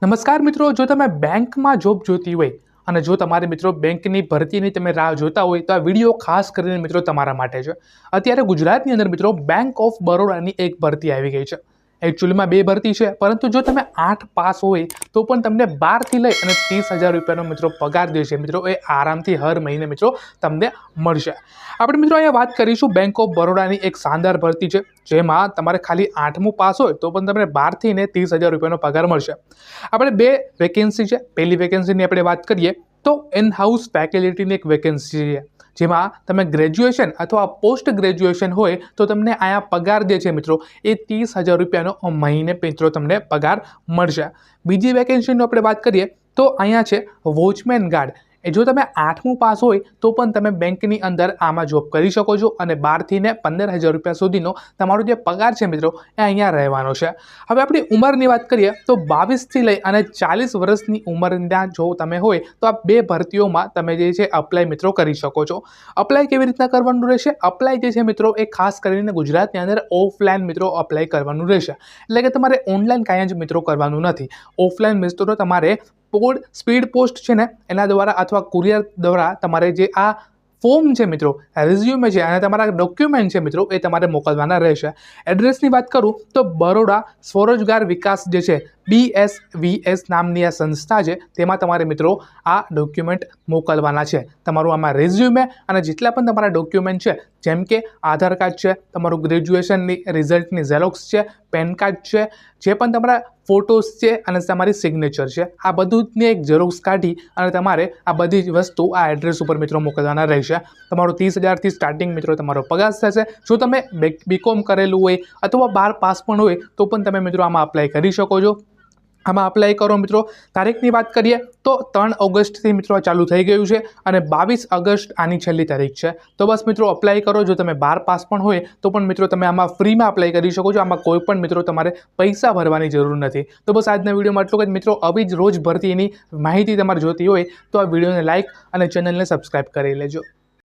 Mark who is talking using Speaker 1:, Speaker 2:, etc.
Speaker 1: નમસ્કાર મિત્રો, જો તમે બેંકમાં જોબ જોતી હોય અને જો તમારે મિત્રો બેંકની ભરતીની તમે રાહ જોતા હોય તો આ વિડીયો ખાસ કરીને મિત્રો તમારા માટે છે। અત્યારે ગુજરાતની અંદર મિત્રો બેંક ઓફ બરોડાની એક ભરતી આવી ગઈ છે। એકચ્યુઅલીમાં બે ભરતી છે, પરંતુ જો તમે 8 પાસ હોય તો પણ તમને 12 થી લઈ અને 30,000 રૂપિયાનો મિત્રો પગાર જે છે મિત્રો એ આરામથી હર મહિને મિત્રો તમને મળશે। આપણે મિત્રો અહીંયા વાત કરીશું બેંક ઓફ બરોડાની એક શાનદાર ભરતી છે, જેમાં તમારે ખાલી 8મું પાસ હોય તો પણ તમને 12 થી 30,000 રૂપિયાનો પગાર મળશે। આપણે બે વેકેન્સી છે। પહેલી વેકેન્સીની આપણે વાત કરીએ તો ઇન હાઉસ ફેકલ્ટીની એક વેકેન્સી છે, જેમાં તમે ગ્રેજ્યુએશન અથવા પોસ્ટ ગ્રેજ્યુએશન હોય તો તમને અહીંયા પગાર જે છે મિત્રો એ 30,000 રૂપિયાનો મહિને મિત્રો તમને પગાર મળશે। બીજી વેકેન્સીની આપણે વાત કરીએ તો અહીંયા છે વોચમેન ગાર્ડ। જો તમે 8મું પાસ હોય તો પણ તમે બેંકની અંદર આમાં જોબ કરી શકો છો અને 12 થી 15,000 રૂપિયા સુધીનો તમારો જે પગાર છે મિત્રો એ અહીંયા રહેવાનો છે। હવે આપણી ઉંમરની વાત કરીએ તો 22 થી લઈ અને 40 વર્ષની ઉંમરના જો તમે હોય તો આ બે ભરતીઓમાં તમે જે છે અપ્લાય મિત્રો કરી શકો છો। અપ્લાય કેવી રીતના કરવાનું રહેશે? અપ્લાય જે છે મિત્રો એ ખાસ કરીને ગુજરાતની અંદર ઓફલાઈન મિત્રો અપ્લાય કરવાનું રહેશે, એટલે કે તમારે ઓનલાઈન કાંઈ જ મિત્રો કરવાનું નથી। ઓફલાઈન મિત્રો તમારે સ્પીડ પોસ્ટ છે ને એના દ્વારા અથવા કુરિયર દ્વારા તમારે જે આ ફોર્મ છે મિત્રો, રિઝ્યુમે છે અને તમારા ડોક્યુમેન્ટ છે મિત્રો એ તમારે મોકલવાના રહેશે। એડ્રેસની વાત કરું તો બરોડા સ્વરોજગાર વિકાસ જે છે BSVS નામની આ સંસ્થા છે, તેમાં તમારે મિત્રો આ ડોક્યુમેન્ટ મોકલવાના છે। તમારું આમાં રિઝ્યુમે અને જેટલા પણ તમારા ડોક્યુમેન્ટ છે, જેમ કે આધાર કાર્ડ છે, તમારું ગ્રેજ્યુએશનની રિઝલ્ટની ઝેરોક્સ છે, પેન કાર્ડ છે, જે પણ તમારા ફોટોસ છે અને તમારી સિગ્નેચર છે, આ બધુંની એક ઝેરોક્સ કાઢી અને તમારે આ બધી જ વસ્તુ આ એડ્રેસ ઉપર મિત્રો મોકલવાના રહેશે। તમારો 30,000થી સ્ટાર્ટિંગ મિત્રો તમારો પગાર થશે। જો તમે BCom કરેલું હોય અથવા 12 પાસ પણ હોય તો પણ તમે મિત્રો આમાં અપ્લાય કરી શકો છો। આમાં અપ્લાય કરો મિત્રો। તારીખની વાત કરીએ તો 3 ઓગસ્ટથી મિત્રો ચાલુ થઈ ગયું છે અને 22 ઓગસ્ટ આની છેલ્લી તારીખ છે। તો બસ મિત્રો અપ્લાય કરો। જો તમે 12 પાસ પણ હોય તો પણ મિત્રો તમે આમાં ફ્રીમાં અપ્લાય કરી શકો છો। આમાં કોઈ પણ મિત્રો તમારે પૈસા ભરવાની જરૂર નથી। તો બસ આજના વિડીયોમાં એટલું જ મિત્રો। આવી જ રોજ ભરતીની માહિતી તમારે જોતી હોય તો આ વિડીયોને લાઇક અને ચેનલને સબસ્ક્રાઈબ કરી લેજો।